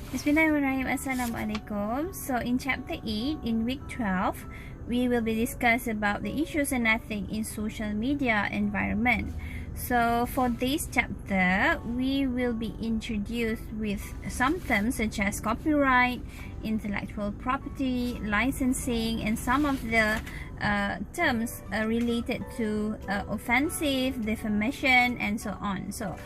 Bismillahirrahmanirrahim. Assalamualaikum. So in chapter 8 in week 12, we will be discussing about the issues and ethics in social media environment. So for this chapter, we will be introduced with some terms such as copyright, intellectual property, licensing, and some of the terms related to offensive, defamation, and so on. So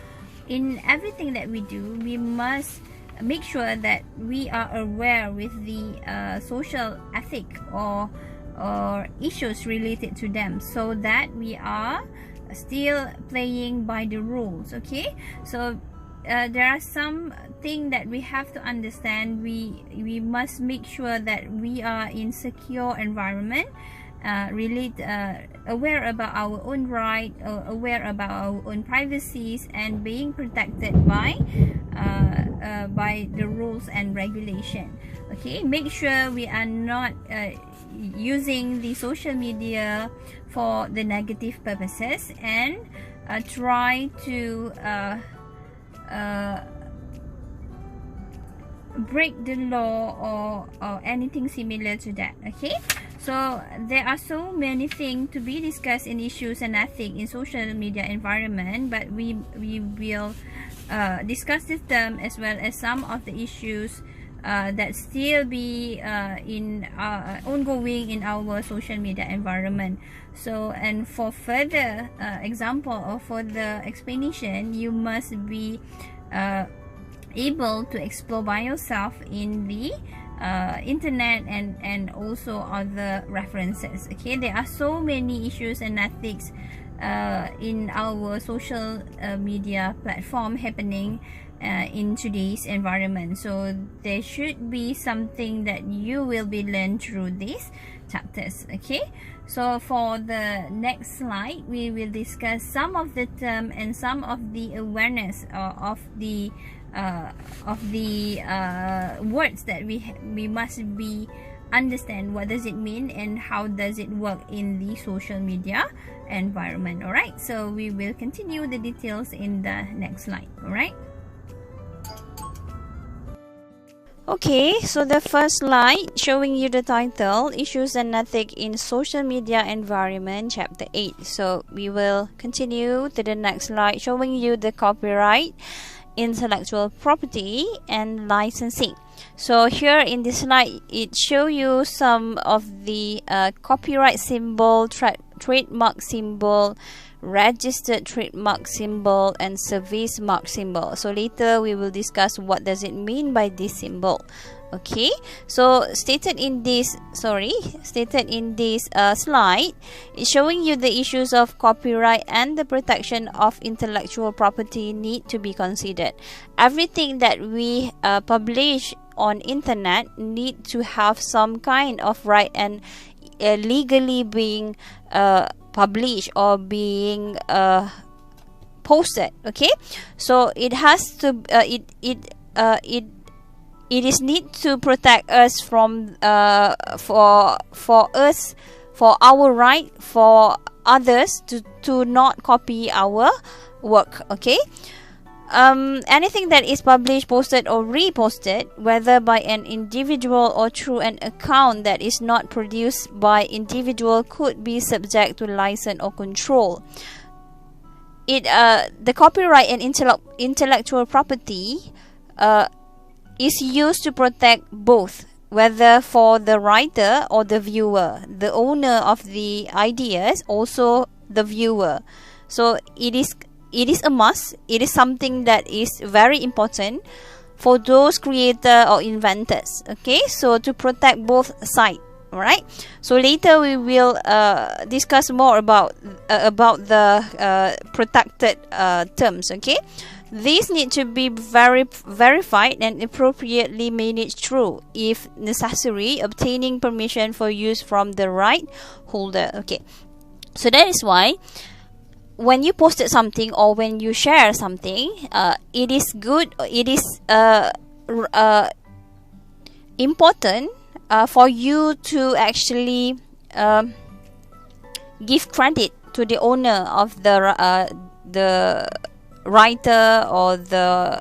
in everything that we do, we must make sure that we are aware with the social ethic or issues related to them, so that we are still playing by the rules. Okay, so there are some things that we have to understand. We must make sure that we are in secure environment, aware about our own right, aware about our own privacies, and being protected by the rules and regulation. Okay, make sure we are not using the social media for the negative purposes, and try to break the law or anything similar to that. Okay, so there are so many things to be discussed in issues and ethics in social media environment, but we will discuss this term as well as some of the issues that still be ongoing in our social media environment. So, and for further example or for the explanation, you must be able to explore by yourself in the internet and also other references. Okay, there are so many issues and ethics in our social media platform happening in today's environment. So there should be something that you will be learned through these chapters. Okay, so for the next slide, we will discuss some of the term and some of the awareness of the words that we must be understand what does it mean and how does it work in the social media environment. All right, so we will continue the details in the next slide. All right. Okay, so the first slide showing you the title, Issues and Ethics in Social Media Environment, Chapter 8. So we will continue to the next slide showing you the copyright, intellectual property, and licensing. So here in this slide, it shows you some of the copyright symbol, trademark symbol, registered trademark symbol, and service mark symbol. So later we will discuss what does it mean by this symbol. Okay, so stated in this slide, it's showing you the issues of copyright and the protection of intellectual property need to be considered. Everything that we publish on internet need to have some kind of right and legally being published or being posted. Okay, so it has to it is need to protect us from for our right for others to not copy our work. Okay, anything that is published, posted, or reposted, whether by an individual or through an account that is not produced by individual, could be subject to license or control. The copyright and intellectual property is used to protect both, whether for the writer or the viewer, the owner of the ideas, also the viewer. So it is a must. It is something that is very important for those creators or inventors. Okay, so to protect both sides. All right, so later we will discuss more about the protected terms. Okay, these need to be verified and appropriately managed through, if necessary, obtaining permission for use from the right holder. Okay, so that is why when you posted something or when you share something, it is good. It is important for you to actually give credit to the owner of the writer or the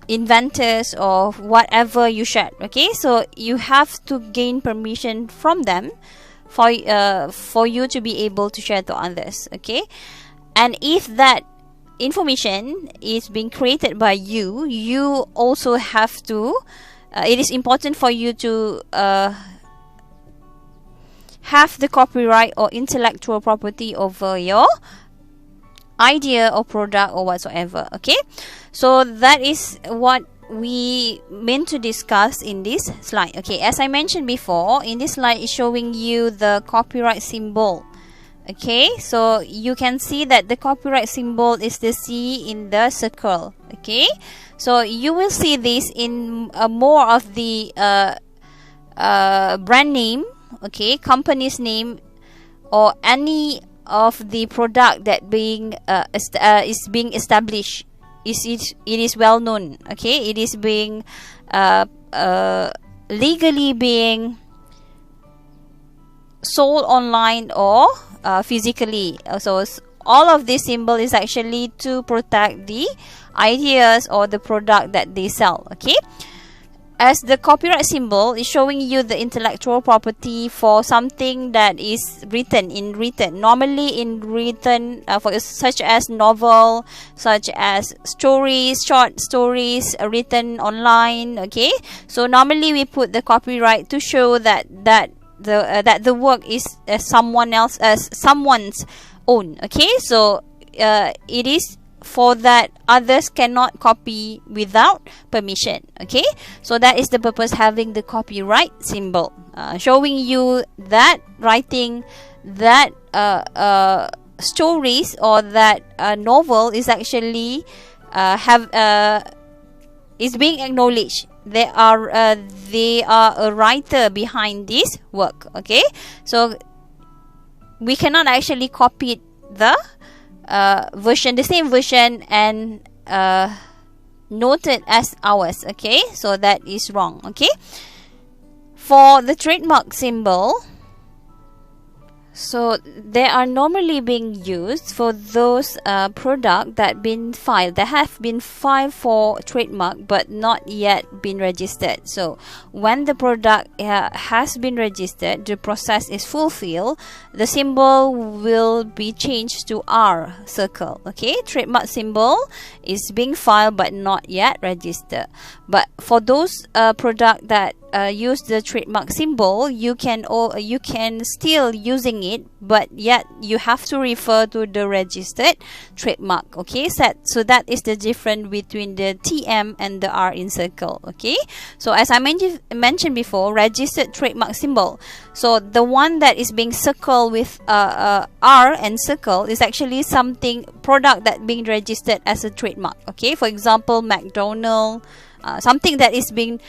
inventors or whatever you shared. Okay, so you have to gain permission from them for you to be able to share to others. Okay, and if that information is being created by you, you also have to it is important for you to have the copyright or intellectual property over your idea or product or whatsoever. Okay, so that is what we meant to discuss in this slide. Okay, as I mentioned before, in this slide is showing you the copyright symbol. Okay, so you can see that the copyright symbol is the C in the circle. Okay, so you will see this in more of the brand name, okay, company's name, or any of the product that being is being established. It is well known. Okay, it is being legally being sold online or physically. So all of this symbol is actually to protect the ideas or the product that they sell. Okay, as the copyright symbol is showing you the intellectual property for something that is written normally in written for such as novel, such as stories, short stories written online. Okay, so normally we put the copyright to show that the work is someone's own. Okay, so it is for that others cannot copy without permission. Okay, so that is the purpose having the copyright symbol, showing you that writing that stories or that novel is actually is being acknowledged. They are a writer behind this work. Okay, so we cannot actually copy the the same version and note it as ours. Okay, so that is wrong. Okay, for the trademark symbol, so they are normally being used for those product that have been filed for trademark but not yet been registered. So when the product has been registered, the process is fulfilled, the symbol will be changed to R circle. Okay, trademark symbol is being filed but not yet registered. But for those product that use the trademark symbol, you can still using it, but yet you have to refer to the registered trademark. Okay, so that is the difference between the TM and the R in circle. Okay, so as I mentioned before, registered trademark symbol, so the one that is being circled with R and circle is actually something product that being registered as a trademark. Okay, for example, McDonald's, something that is being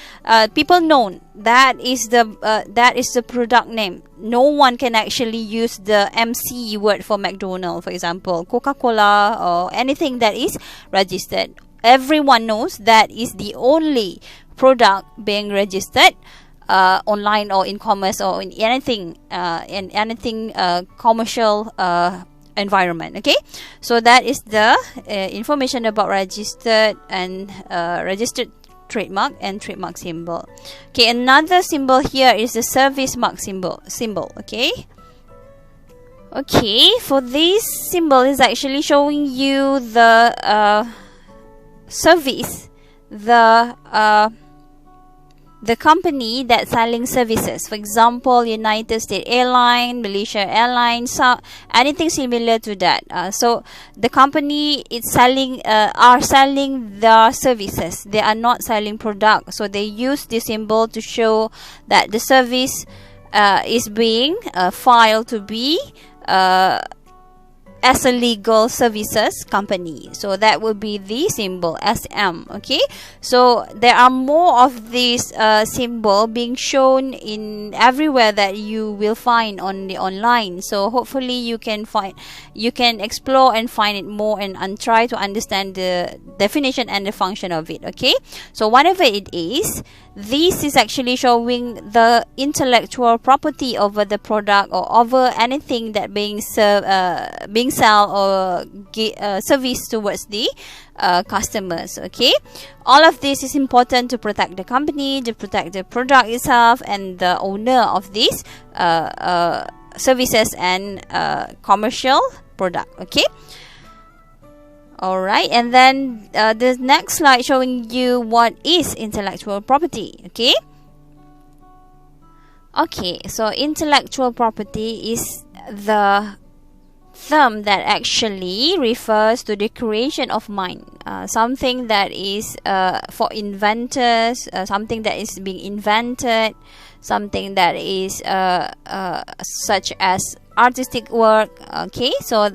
people known, that is the product name. No one can actually use the MC word for McDonald's, for example, Coca-Cola, or anything that is registered. Everyone knows that is the only product being registered online or in commerce or in anything commercial environment. Okay, so that is the information about registered and registered trademark and trademark symbol. Okay, another symbol here is the service mark symbol. Okay, for this symbol is actually showing you the service, the company that's selling services. For example, United States Airlines, Malaysia Airlines, anything similar to that. So the company is are selling their services. They are not selling product. So they use this symbol to show that the service is being filed to be as a legal services company. So that would be the symbol SM. Okay, so there are more of this symbol being shown in everywhere that you will find on the online. So hopefully you can explore and find it more and try to understand the definition and the function of it. Okay, so whatever it is, this is actually showing the intellectual property over the product or over anything that being sold or service towards the customers. Okay, all of this is important to protect the company, to protect the product itself, and the owner of these services and commercial product. Okay. Alright, and then the next slide showing you what is intellectual property. Okay. Okay, so intellectual property is the term that actually refers to the creation of mind, something that is for inventors, something that is being invented, something that is such as artistic work. Okay, so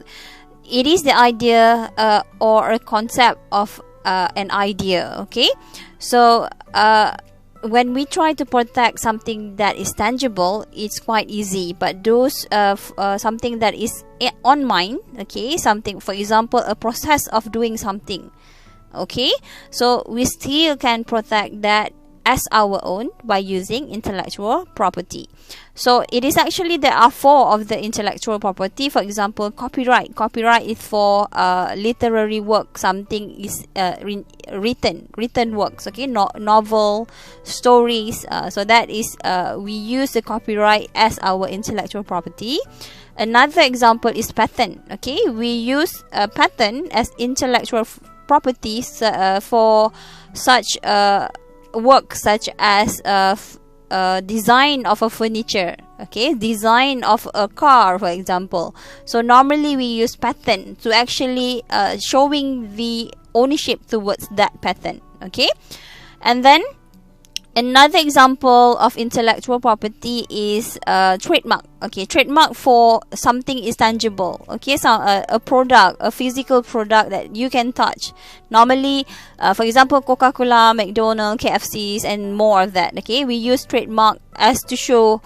it is the idea or a concept of an idea. Okay, so when we try to protect something that is tangible, it's quite easy, but those something that is on mind, okay, something, for example, a process of doing something, okay, so we still can protect that as our own by using intellectual property. So it is actually, there are 4 of the intellectual property. For example, copyright is for literary work, something is written works, okay, novel, stories, so that is we use the copyright as our intellectual property. Another example is patent. Okay, we use patent as intellectual properties for such work such as design of a furniture, okay, design of a car, for example. So normally we use patent to actually showing the ownership towards that patent. Okay, and then another example of intellectual property is trademark. Okay, trademark for something is tangible. Okay, so a product, a physical product that you can touch. Normally, for example, Coca-Cola, McDonald's, KFCs, and more of that. Okay, we use trademark as to show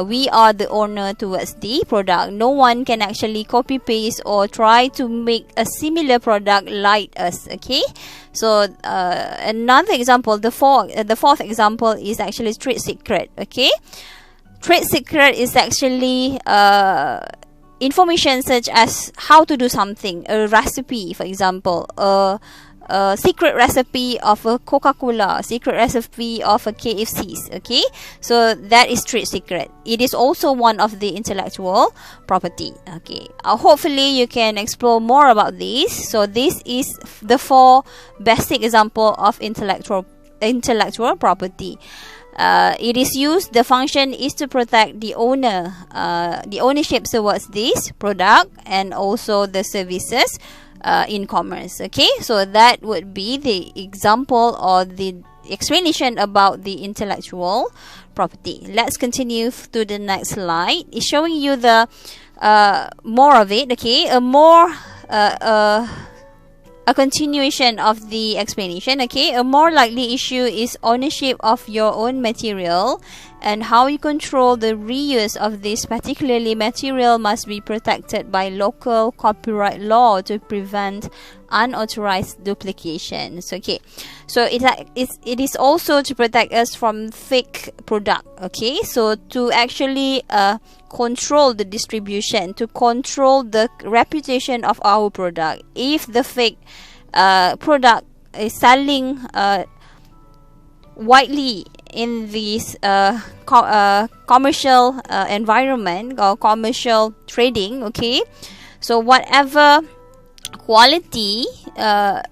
we are the owner towards the product. No one can actually copy paste or try to make a similar product like us. Okay, so another example, the fourth example is actually trade secret. Okay, trade secret is actually information such as how to do something, a recipe, for example, a secret recipe of a Coca-Cola, secret recipe of a KFC's. Okay, so that is trade secret. It is also one of the intellectual property. Okay, hopefully you can explore more about this. So this is the 4 basic example of intellectual property. It is used, the function is to protect the owner, the ownership towards this product and also the services in commerce. Okay, so that would be the example or the explanation about the intellectual property. Let's continue to the next slide. It's showing you the more of it. Okay, a continuation of the explanation. Okay, a more likely issue is ownership of your own material, and how you control the reuse of this particularly material must be protected by local copyright law to prevent unauthorized duplications. Okay, so it is also to protect us from fake product. Okay, so to actually control the distribution, to control the reputation of our product. If the fake product is selling widely in this commercial environment or commercial trading, okay, so whatever quality, the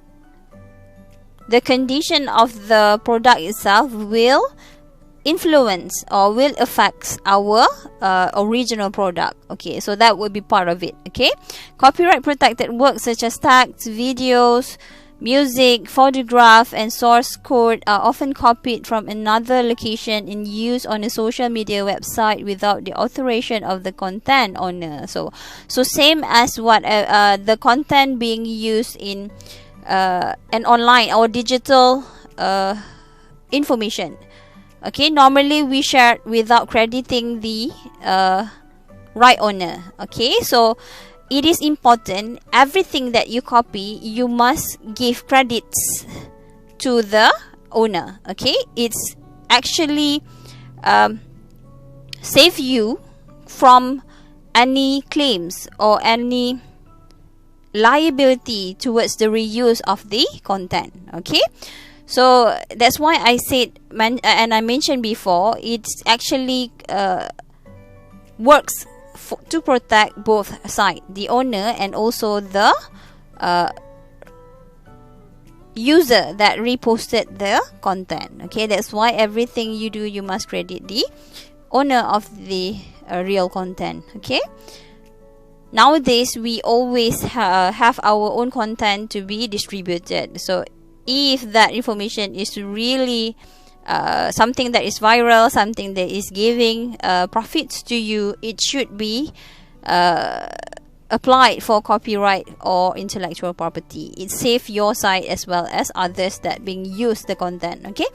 condition of the product itself will influence or will affect our original product. Okay, so that would be part of it. Okay, copyright protected works such as text, videos, music, photograph, and source code are often copied from another location and used on a social media website without the authorization of the content owner. So same as what the content being used in an online or digital information. Okay, normally we share without crediting the right owner. Okay, so it is important, everything that you copy, you must give credits to the owner. Okay, it's actually save you from any claims or any liability towards the reuse of the content. Okay, so that's why I said and I mentioned before, it's actually works to protect both sides, the owner and also the user that reposted the content. Okay, that's why everything you do, you must credit the owner of the real content. Okay, nowadays we always have our own content to be distributed. So if that information is really something that is viral, something that is giving profits to you, it should be applied for copyright or intellectual property. It saves your site as well as others that being used the content. Okay,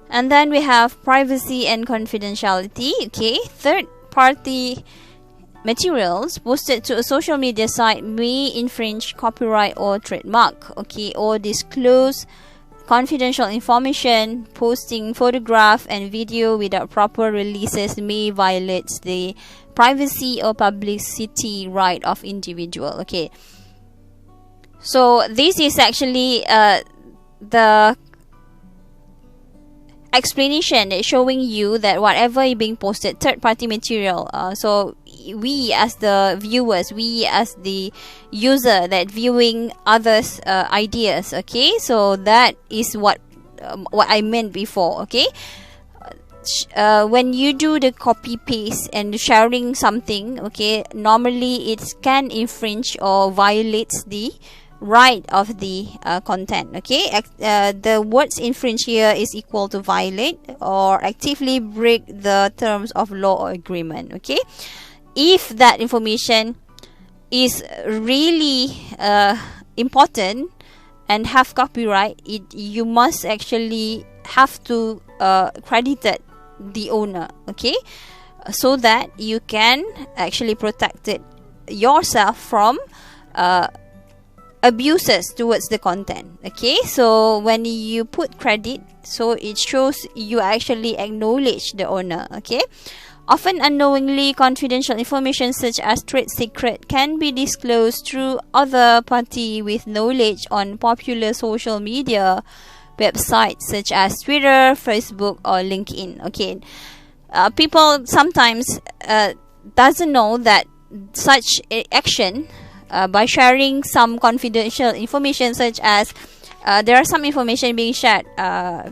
and then we have privacy and confidentiality. Okay, third party materials posted to a social media site may infringe copyright or trademark. Okay, or disclose confidential information. Posting photograph and video without proper releases may violate the privacy or publicity right of individual. Okay, so this is actually the explanation showing you that whatever is being posted, third party material, so we as the viewers, we as the user that viewing others ideas. Okay, so that is what I meant before. Okay, when you do the copy paste and sharing something, okay, normally it can infringe or violates the right of the content. Okay, the words infringe here is equal to violate or actively break the terms of law or agreement. Okay, if that information is really important and have copyright, you must actually have to credit the owner. Okay, so that you can actually protect it yourself from abuses towards the content. Okay, so when you put credit, so it shows you actually acknowledge the owner. Okay, often unknowingly, confidential information such as trade secret can be disclosed through other party with knowledge on popular social media websites such as Twitter, Facebook, or LinkedIn. Okay, people sometimes doesn't know that such action by sharing some confidential information, such as there are some information being shared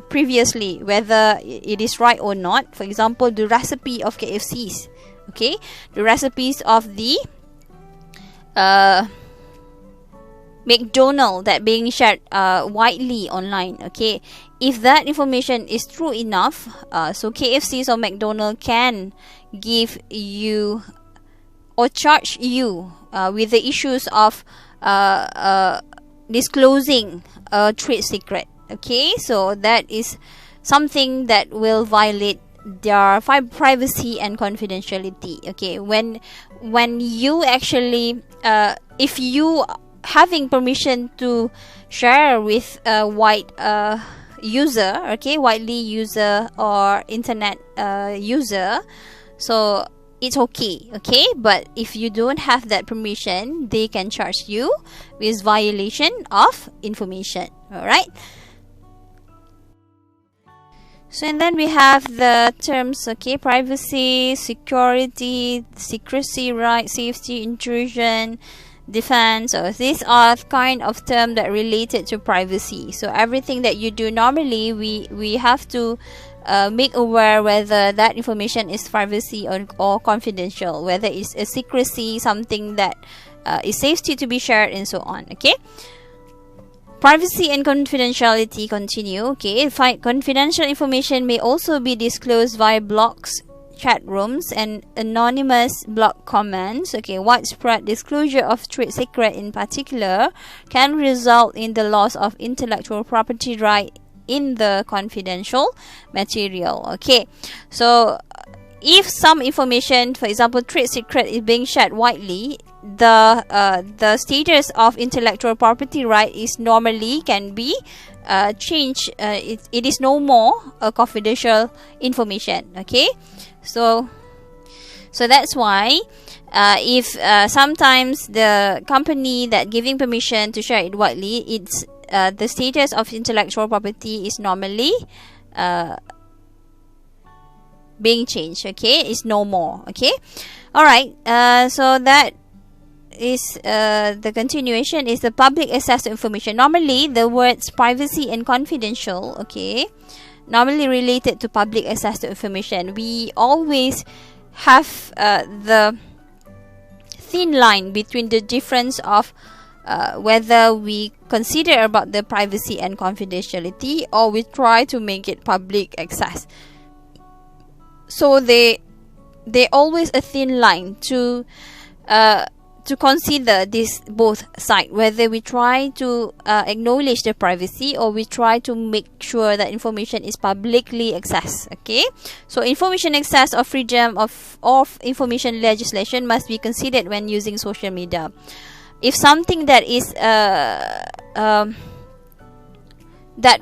previously, whether it is right or not. For example, the recipe of KFCs. Okay, the recipes of the McDonald's that being shared widely online. Okay, if that information is true enough, so KFCs or McDonald's can give you or charge you with the issues of disclosing a trade secret. Okay, so that is something that will violate their privacy and confidentiality. Okay, when you actually if you having permission to share with a wide user, okay, widely user or internet user, so it's okay. Okay, but if you don't have that permission, they can charge you with violation of information. All right, so and then we have the terms. Okay, privacy, security, secrecy, right, safety, intrusion, defense. So these are kind of terms that related to privacy. So everything that you do normally, we have to make aware whether that information is privacy or confidential, whether it's a secrecy, something that is safety to be shared, and so on. Okay, privacy and confidentiality continue. Okay, confidential information may also be disclosed via blogs, chat rooms, and anonymous blog comments. Okay, widespread disclosure of trade secret in particular can result in the loss of intellectual property right in the confidential material. Okay, so if some information, for example trade secret, is being shared widely, the status of intellectual property right is normally can be change. It is no more a confidential information. Okay, so that's why if sometimes the company that giving permission to share it widely, it's the status of intellectual property is normally being changed. Okay, it's no more. Okay, all right. So that is the continuation is the public access to information. Normally the words privacy and confidential, okay, normally related to public access to information. We always have the thin line between the difference of whether we consider about the privacy and confidentiality or we try to make it public access. So they always a thin line to consider this both side, whether we try to acknowledge the privacy or we try to make sure that information is publicly accessed. Okay, so information access or freedom of information legislation must be considered when using social media. If something that is that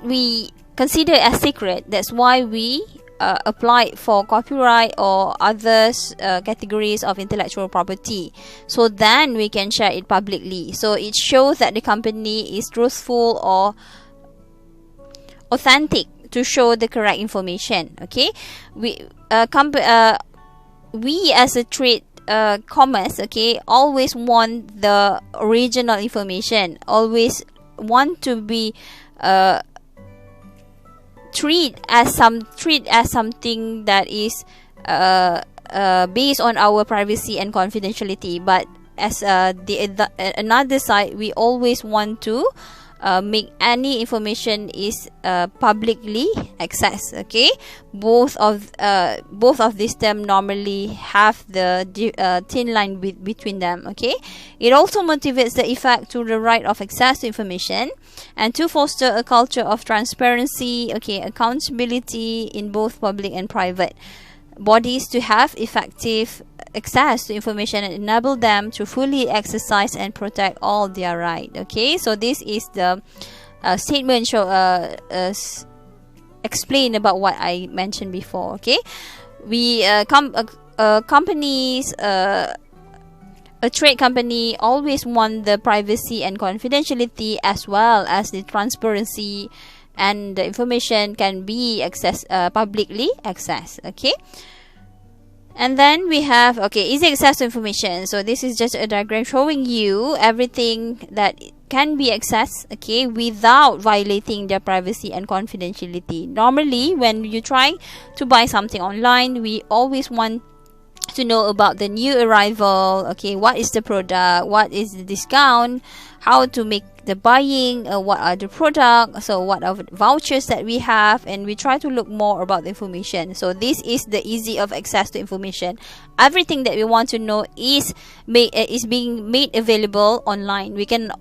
we consider as secret, that's why we apply for copyright or others categories of intellectual property, so then we can share it publicly. So it shows that the company is truthful or authentic to show the correct information. Okay, we as a trade commerce, okay, always want the original information, always want to be treat as something that is based on our privacy and confidentiality. But as another side, we always want to make any information is publicly accessed. Okay, both of these terms normally have the thin line between them. Okay, it also motivates the effect to the right of access to information and to foster a culture of transparency, okay, accountability in both public and private bodies to have effective access to information and enable them to fully exercise and protect all their rights. Okay, so this is the statement explain about what I mentioned before. Okay, we companies a trade company always want the privacy and confidentiality as well as the transparency, and the information can be publicly accessed. Okay, and then we have easy access to information. So this is just a diagram showing you everything that can be accessed, okay, without violating their privacy and confidentiality. Normally when you try to buy something online, we always want to know about the new arrival, okay, what is the product, what is the discount, how to make the buying, what are the products, so what are the vouchers that we have, and we try to look more about the information. So this is the easy of access to information. Everything that we want to know is being made available online. We can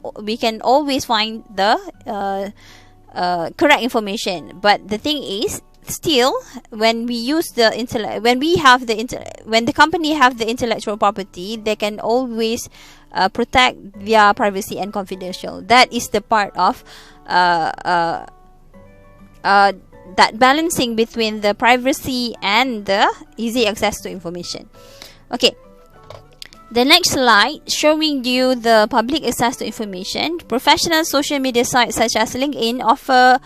always find the correct information, but the thing is, still, when we use the when the company have the intellectual property, they can always protect their privacy and confidential. That is the part of that balancing between the privacy and the easy access to information. Okay, the next slide showing you the public access to information. Professional social media sites such as LinkedIn offer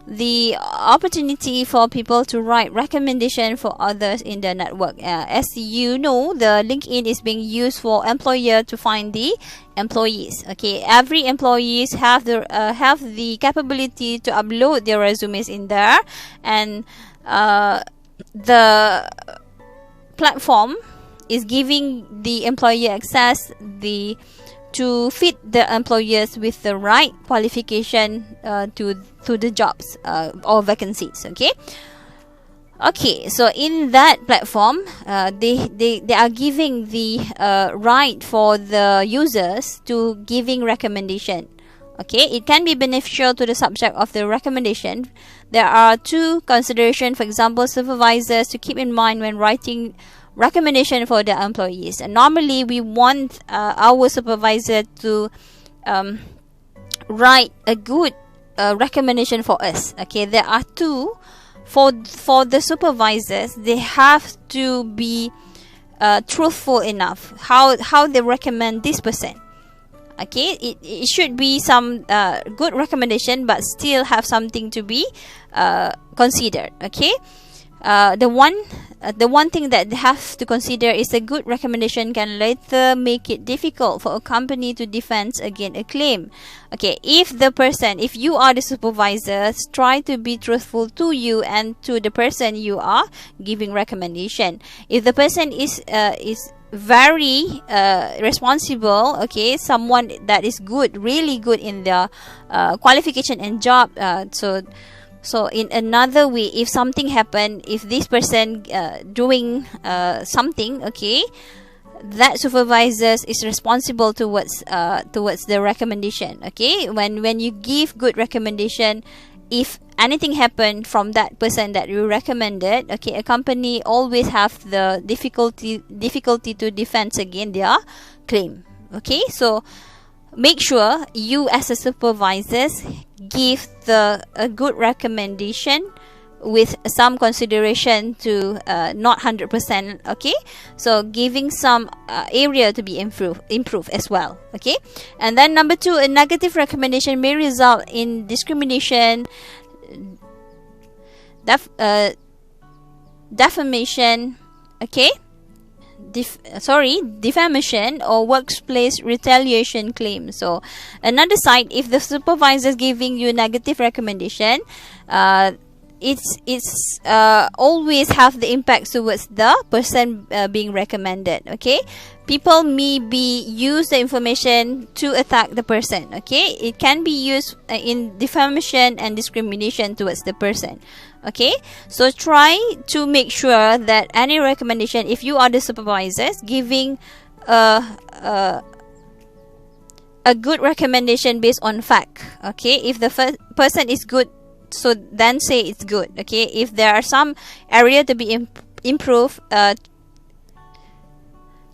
the opportunity for people to write recommendation for others in their network. As you know, the LinkedIn is being used for employer to find the employees. Okay, every employees have the capability to upload their resumes in there, and the platform is giving the employer access to fit the employers with the right qualification to the jobs or vacancies. Okay, so in that platform, they are giving the right for the users to giving recommendation. Okay, it can be beneficial to the subject of the recommendation. There are two considerations. For example, supervisors to keep in mind when writing recommendation for the employees. And normally we want our supervisor to write a good recommendation for us. Okay, there are two. For the supervisors, they have to be truthful enough how they recommend this person. Okay, it should be some good recommendation, but still have something to be considered. Okay, the one thing that they have to consider is a good recommendation can later make it difficult for a company to defend against a claim. Okay, if you are the supervisor, try to be truthful to you and to the person you are giving recommendation. If the person is very responsible, okay, someone that is good, really good in their qualification and job, so in another way, if something happen, if this person doing something, okay, that supervisor is responsible towards the recommendation. Okay, when you give good recommendation, if anything happen from that person that you recommended, okay, a company always have the difficulty to defend against their claim. Okay, so make sure you as a supervisor give a good recommendation with some consideration to not 100%. Okay, so giving some area to be improve as well. Okay, and then number 2, a negative recommendation may result in discrimination, defamation, okay, defamation or workplace retaliation claim. So another side, if the supervisor is giving you negative recommendation, it's always have the impact towards the person being recommended. Okay, people may be use the information to attack the person. Okay, it can be used in defamation and discrimination towards the person. Okay, so try to make sure that any recommendation, if you are the supervisors, giving a good recommendation based on fact. Okay, if the person is good, so then say it's good. Okay, if there are some area to be improved,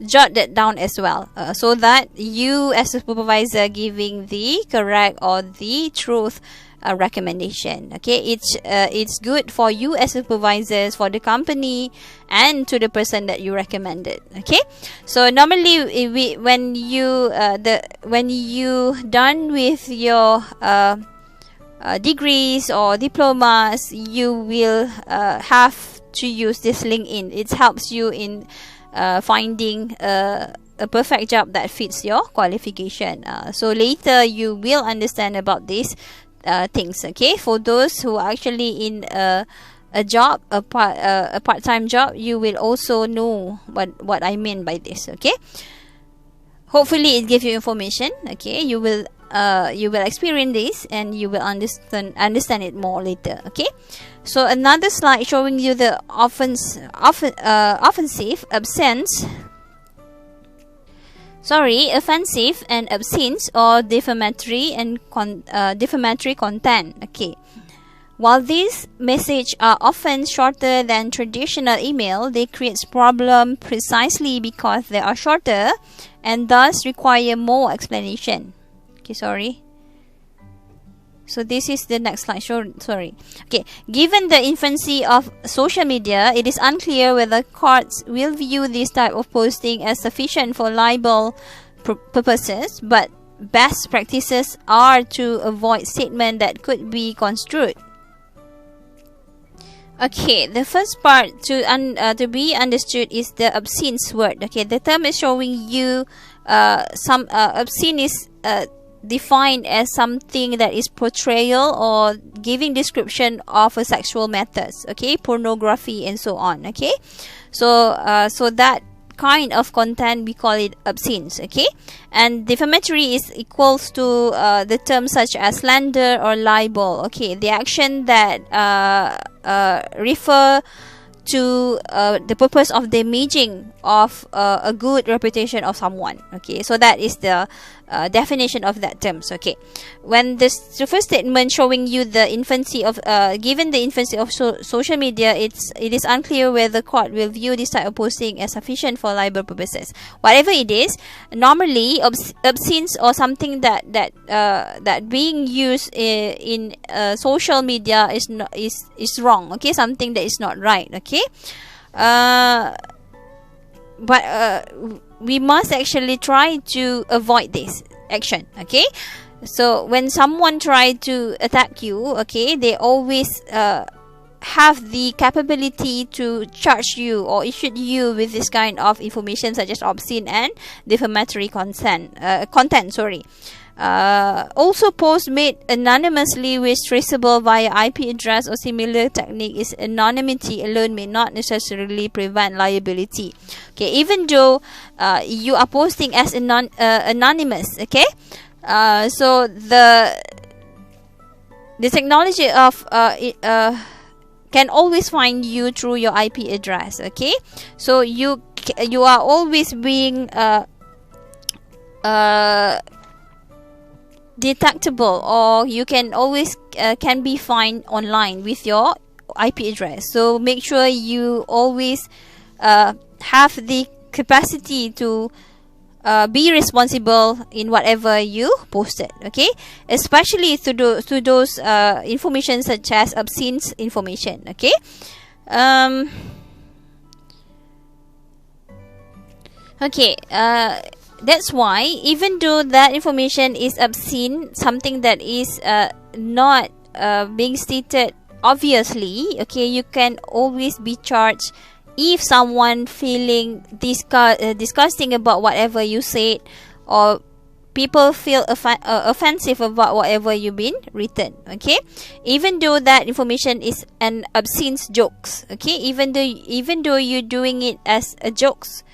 jot that down as well, so that you as a supervisor giving the correct or the truth recommendation. Okay, it's good for you as supervisors, for the company, and to the person that you recommended. Okay, so normally when you done with your degrees or diplomas, you will have to use this LinkedIn. It helps you in finding a perfect job that fits your qualification. So later you will understand about these things. Okay, for those who are actually in a job, a part-time job, you will also know what I mean by this. Okay, hopefully it gives you information. Okay, you will experience this and you will understand it more later. Okay, so another slide showing you the offensive, offensive and obscene or defamatory and defamatory content. Okay, while these messages are often shorter than traditional email, they create problem precisely because they are shorter and thus require more explanation. Okay, sorry. So this is the next slide. Sorry. Okay. Given the infancy of social media, it is unclear whether courts will view this type of posting as sufficient for libel purposes, but best practices are to avoid statements that could be construed. Okay, the first part to be understood is the obscene word. Okay, the term is showing you some obscene is defined as something that is portrayal or giving description of a sexual methods. Okay, pornography and so on. Okay, so that kind of content we call it obscene. Okay, and defamatory is equals to the terms such as slander or libel. Okay, the action that refer to the purpose of damaging of a good reputation of someone. Okay, so that is the definition of that terms. Okay, when the first statement showing you the infancy of given the infancy of social media, it is unclear whether the court will view this type of posting as sufficient for libel purposes. Whatever it is, normally obscene or something that being used in social media is wrong. Okay, something that is not right. Okay, but we must actually try to avoid this action. Okay, so when someone try to attack you, okay, they always have the capability to charge you or issue you with this kind of information such as obscene and defamatory content. Also, posts made anonymously which traceable via IP address or similar technique is anonymity alone may not necessarily prevent liability. Okay, even though you are posting as anonymous. Okay, so the technology of can always find you through your IP address. Okay, so you are always being detectable, or you can always can be found online with your IP address. So make sure you always have the capacity to be responsible in whatever you posted. Okay, especially to those information such as obscene information. Okay, that's why even though that information is obscene, something that is not being stated obviously, okay, you can always be charged if someone feeling disgusting about whatever you said, or people feel offensive about whatever you've been written. Okay, even though that information is an obscene jokes. Okay, even though you're doing it as a jokes,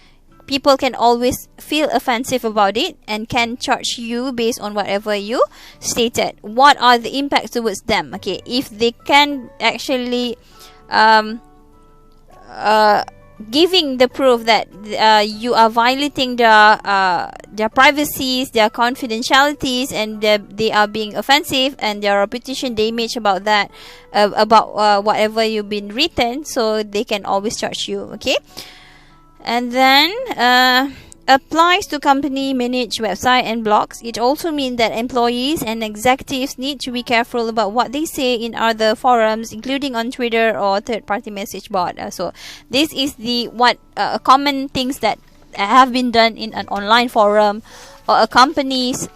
people can always feel offensive about it and can charge you based on whatever you stated. What are the impacts towards them? Okay, if they can actually giving the proof that you are violating their privacies, their confidentialities, and they are being offensive, and their reputation damage about that, about whatever you've been written, so they can always charge you. Okay, and then applies to company managed website and blogs. It also means that employees and executives need to be careful about what they say in other forums, including on Twitter or third-party message board. So this is the common things that have been done in an online forum or a company's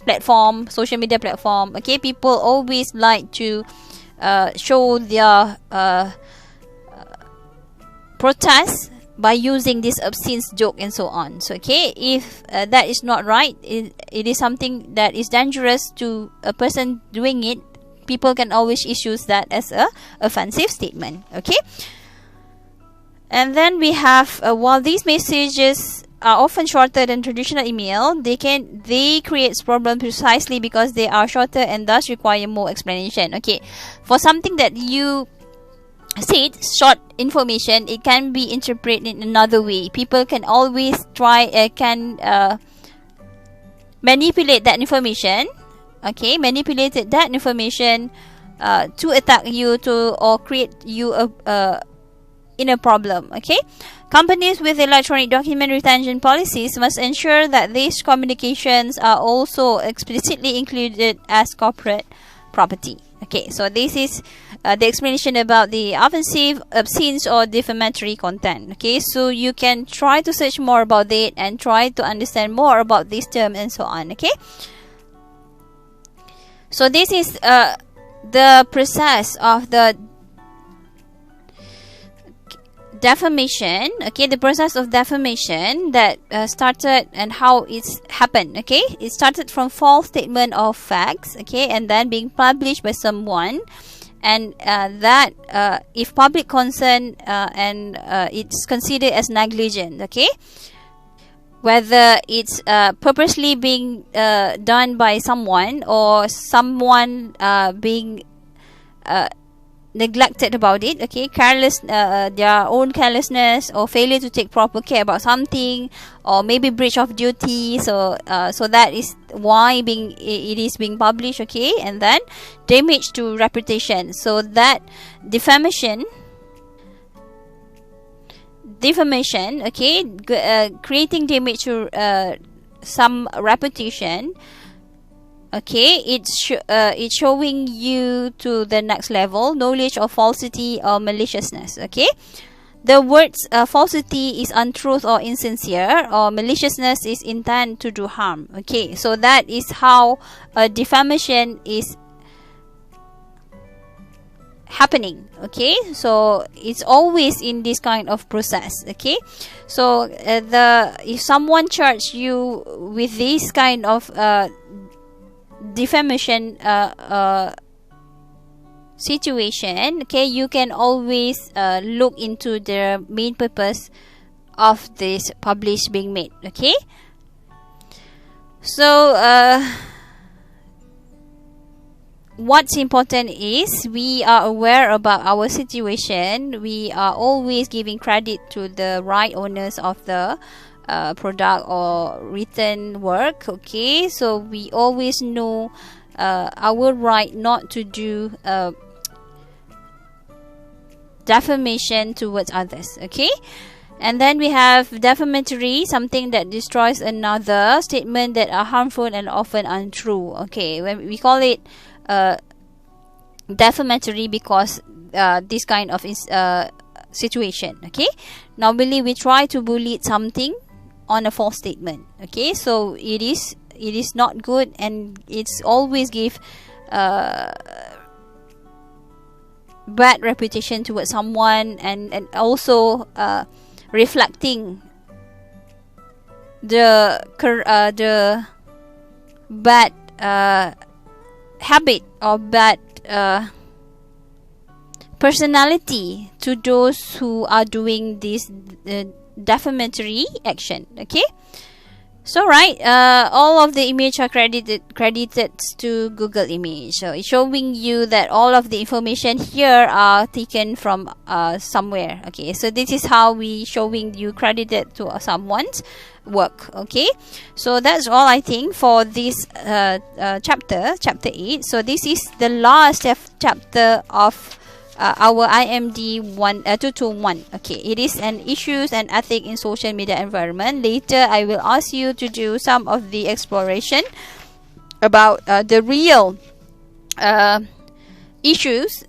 platform, social media platform. Okay, people always like to show their protest by using this obscene joke and so on. So okay, if that is not right, it is something that is dangerous to a person doing it, people can always issue that as a offensive statement. Okay, and then we have while these messages are often shorter than traditional email, they create problems precisely because they are shorter and thus require more explanation. Okay, for something that you said short information, it can be interpreted in another way. People can always try manipulate that information. Okay, manipulated that information to attack you or create you in a problem. Okay, companies with electronic document retention policies must ensure that these communications are also explicitly included as corporate property. Okay, so this is the explanation about the offensive, obscene, or defamatory content. Okay, so you can try to search more about it and try to understand more about this term and so on. Okay, so this is the process of the defamation. Okay, the process of defamation that started and how it's happened. Okay, it started from false statement of facts. Okay, and then being published by someone, and that if public concern and it's considered as negligent. Okay, whether it's purposely being done by someone or someone being neglected about it, okay, their own carelessness or failure to take proper care about something, or maybe breach of duty. So that is why it is being published, okay. And then damage to reputation, so that defamation, okay, creating damage to some reputation, okay. It's showing you to the next level, knowledge of falsity or maliciousness, okay. The words falsity is untruth or insincere, or maliciousness is intent to do harm, okay. So that is how defamation is happening, okay. So it's always in this kind of process, okay. So if someone charge you with this kind of defamation situation, okay, you can always look into the main purpose of this publish being made, okay. So what's important is we are aware about our situation. We are always giving credit to the right owners of the product or written work, okay. So we always know our right not to do defamation towards others, okay. And then we have defamatory, something that destroys another, statement that are harmful and often untrue, okay. When we call it defamatory because this kind of situation, okay. Normally we try to bully something on a false statement, okay. So it is not good, and it's always give bad reputation towards someone, and also reflecting the bad habit or bad personality to those who are doing this defamatory action, okay. So right, all of the image are credited to Google Image. So it's showing you that all of the information here are taken from somewhere, okay. So this is how we showing you credited to someone's work, okay. So that's all I think for this chapter 8. So this is the last chapter of our IMD221, okay. It is an issues and ethics in social media environment. Later I will ask you to do some of the exploration about the real issues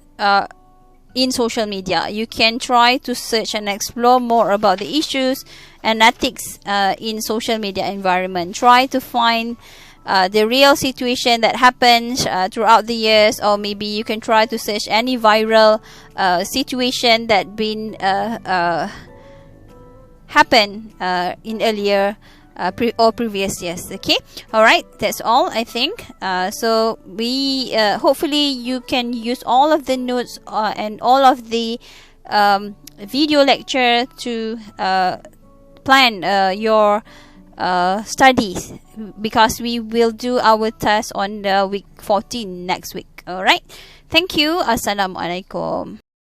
in social media. You can try to search and explore more about the issues and ethics in social media environment. Try to find the real situation that happens throughout the years, or maybe you can try to search any viral situation that been happened in earlier or previous years, okay. All right, that's all I think. So we hopefully you can use all of the notes and all of the video lecture to plan your studies, because we will do our test on the week 14 next week. All right, thank you. Assalamualaikum.